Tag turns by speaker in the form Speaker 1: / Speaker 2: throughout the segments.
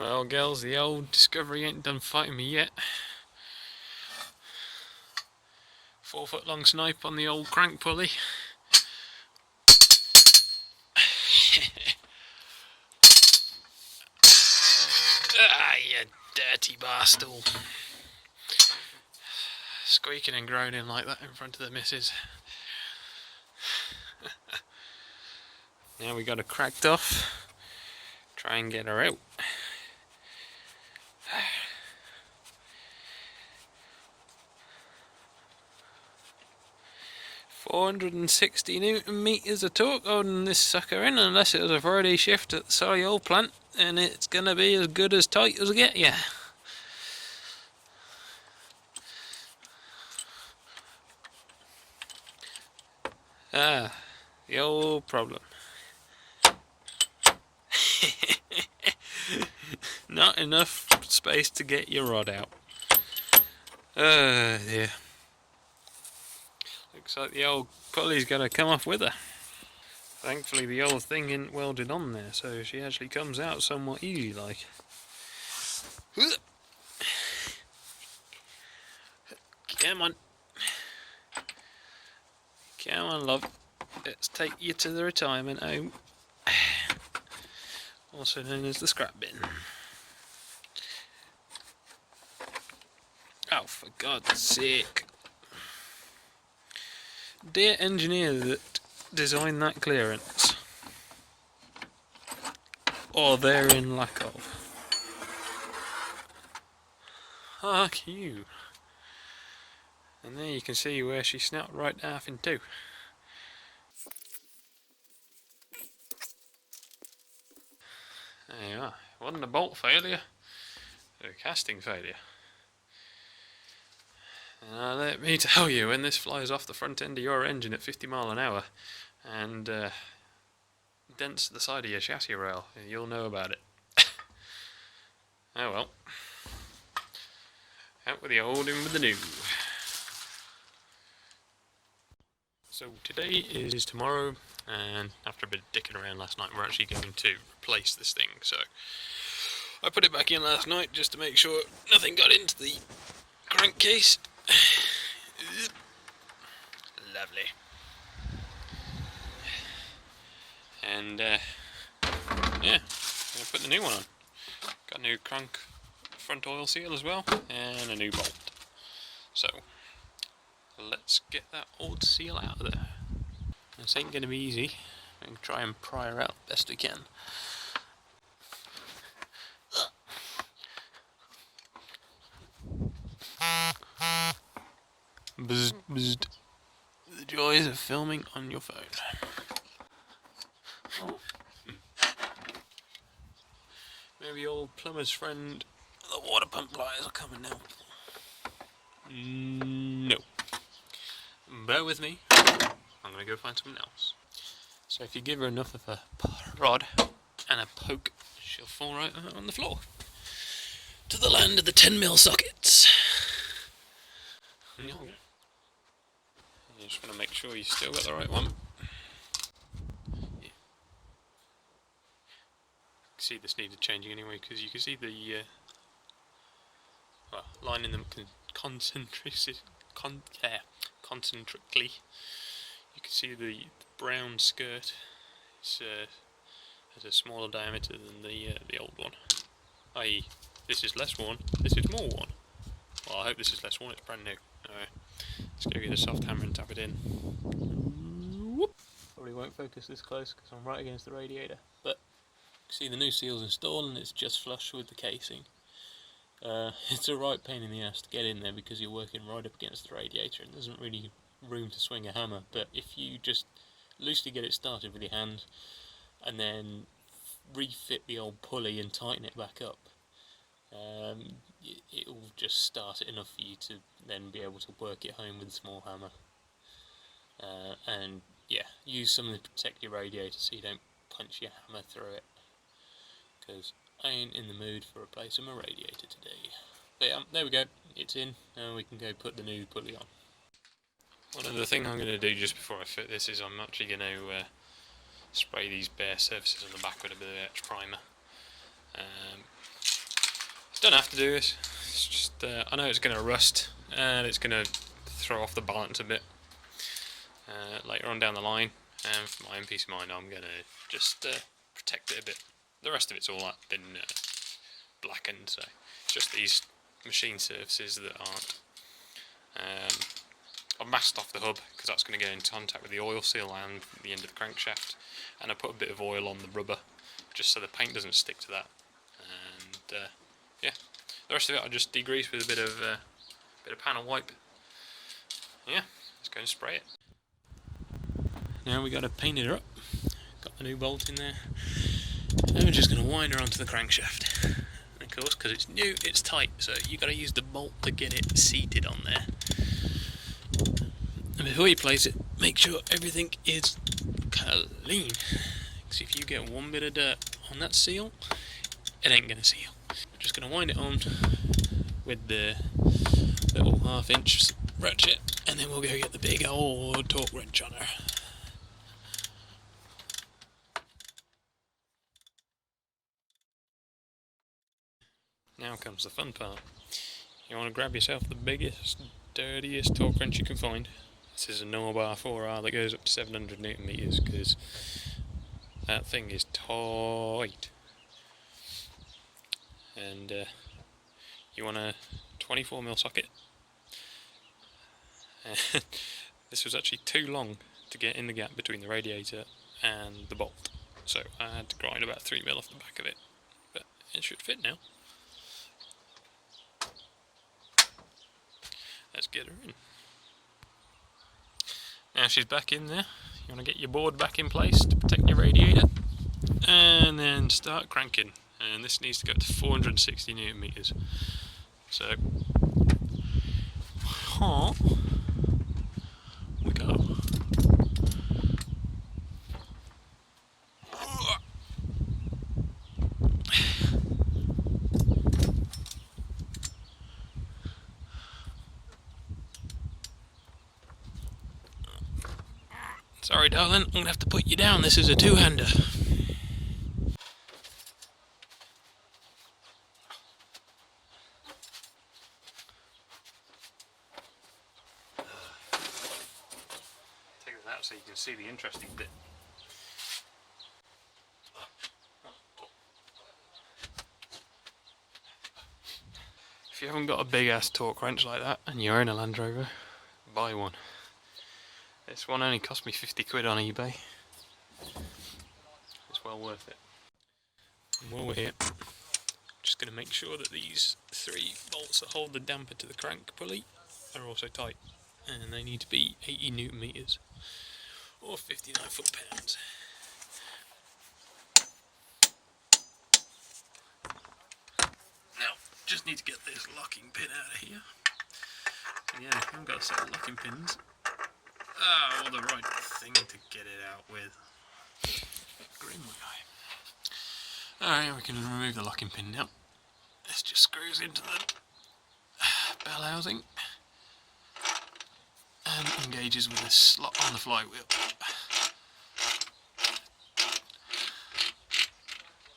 Speaker 1: Well, girls, the old Discovery ain't done fighting me yet. 4-foot long snipe on the old crank pulley. Ah, you dirty bastard. Squeaking and groaning like that in front of the missus. Now we got her cracked off. Try and get her out. $460 Newton meters of torque holding this sucker in, unless it was a Friday shift at the Solihull plant, and it's gonna be as good as tight as get ya. Ah, the old problem. Not enough space to get your rod out. Dear. Looks like the old pulley's gonna come off with her. Thankfully the old thing isn't welded on there, so she actually comes out somewhat easy like. Come on. Come on, love. Let's take you to the retirement home. Also known as the scrap bin. Oh, for God's sake. Dear engineer that designed that clearance, or therein lack of. Fuck you. And there you can see where she snapped right half in two. There you are. It wasn't a bolt failure, it was a casting failure. And let me tell you, when this flies off the front end of your engine at 50 mile an hour and dents the side of your chassis rail, you'll know about it. Oh well. Out with the old, in with the new. So today is tomorrow, and after a bit of dicking around last night, we're actually going to replace this thing. So I put it back in last night just to make sure nothing got into the crankcase. Lovely. And yeah, I'm going to put the new one on. Got a new crank front oil seal as well, and a new bolt. So let's get that old seal out of there. This ain't going to be easy. I'm going to try and pry her out best we can. Bzzz, bzzz. The joys of filming on your phone. Maybe old plumber's friend, the water pump pliers are coming now. No. Bear with me. I'm going to go find something else. So if you give her enough of a rod and a poke, she'll fall right on the floor. To the land of the 10mm sockets. You just want to make sure you still got the right one. Yeah. See, this needed changing anyway, because you can see the line in them concentrically. You can see the brown skirt has a smaller diameter than the old one. I.e., this is less worn, this is more worn. Well, I hope this is less worn, it's brand new. Alright, let's go get a soft hammer and tap it in. Whoop. Probably won't focus this close because I'm right against the radiator, but you can see the new seal's installed and it's just flush with the casing. It's a right pain in the ass to get in there because you're working right up against the radiator and there isn't really room to swing a hammer, but if you just loosely get it started with your hand and then refit the old pulley and tighten it back up, it'll just start it enough for you to then be able to work it home with a small hammer. And yeah, use something to protect your radiator so you don't punch your hammer through it, because I ain't in the mood for replacing my radiator today. But yeah, there we go, it's in, and we can go put the new pulley on. One other thing I'm going to do just before I fit this is I'm actually going to spray these bare surfaces on the back with a bit of etch primer. Don't have to do this. It's just I know it's going to rust and it's going to throw off the balance a bit later on down the line. And for my own peace of mind, I'm going to just protect it a bit. The rest of it's all been blackened, so it's just these machine surfaces that aren't. I've masked off the hub because that's going to go in contact with the oil seal and the end of the crankshaft, and I put a bit of oil on the rubber just so the paint doesn't stick to that. And yeah, the rest of it I just degrease with a bit of panel wipe. Yeah, let's go and spray it. Now we got to paint her up. Got the new bolt in there, and we're just going to wind her onto the crankshaft. And of course, because it's new, it's tight, so you got to use the bolt to get it seated on there. And before you place it, make sure everything is clean. Because if you get one bit of dirt on that seal, it ain't going to seal. We're just going to wind it on with the little 1/2 inch ratchet, and then we'll go get the big old torque wrench on her. Now comes the fun part. You want to grab yourself the biggest, dirtiest torque wrench you can find. This is a Norbar 4R that goes up to 700 Newton meters because that thing is tight. And you want a 24mm socket. This was actually too long to get in the gap between the radiator and the bolt, so I had to grind about 3mm off the back of it, but it should fit now. Let's get her in. Now she's back in there. You want to get your board back in place to protect your radiator, and then start cranking. And this needs to go up to 460 Newton meters. So, we go. Sorry, darling, I'm going to have to put you down. This is a two-hander. Take that out so you can see the interesting bit. If you haven't got a big-ass torque wrench like that and you're in a Land Rover, buy one. This one only cost me 50 quid on eBay. It's well worth it. And while we're here, just going to make sure that these 3 bolts that hold the damper to the crank pulley are also tight. And they need to be 80 Newton meters or 59 foot-pounds. Now, just need to get this locking pin out of here. And yeah, I've got a set of locking pins. Well, the right thing to get it out with. Grim guy. Alright, we can remove the locking pin now. This just screws into the bell housing and engages with this slot on the flywheel.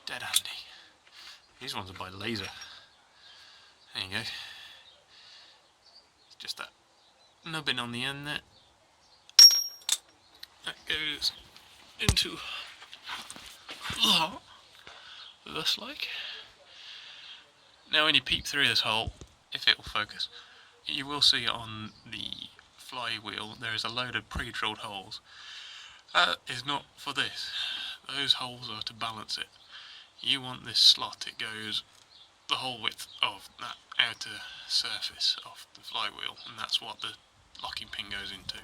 Speaker 1: Dead handy. These ones are by laser. There you go. It's just that nubbin on the end there. That goes into thus like. Now when you peep through this hole, if it will focus, you will see on the flywheel there is a load of pre-drilled holes. That is not for this. Those holes are to balance it. You want this slot, it goes the whole width of that outer surface of the flywheel, and that's what the locking pin goes into.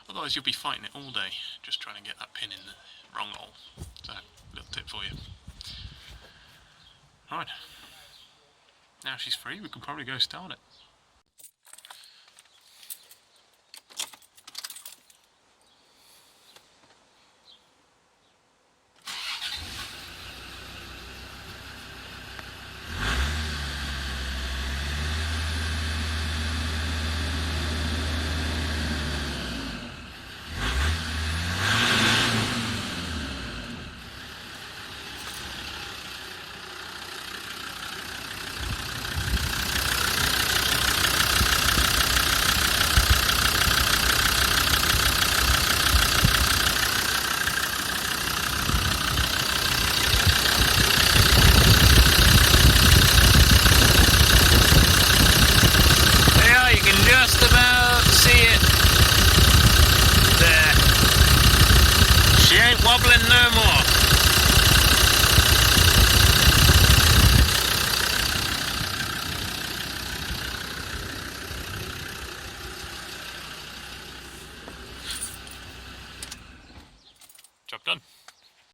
Speaker 1: Otherwise you'll be fighting it all day just trying to get that pin in the wrong hole. So, little tip for you. Right, now she's free, we can probably go start it.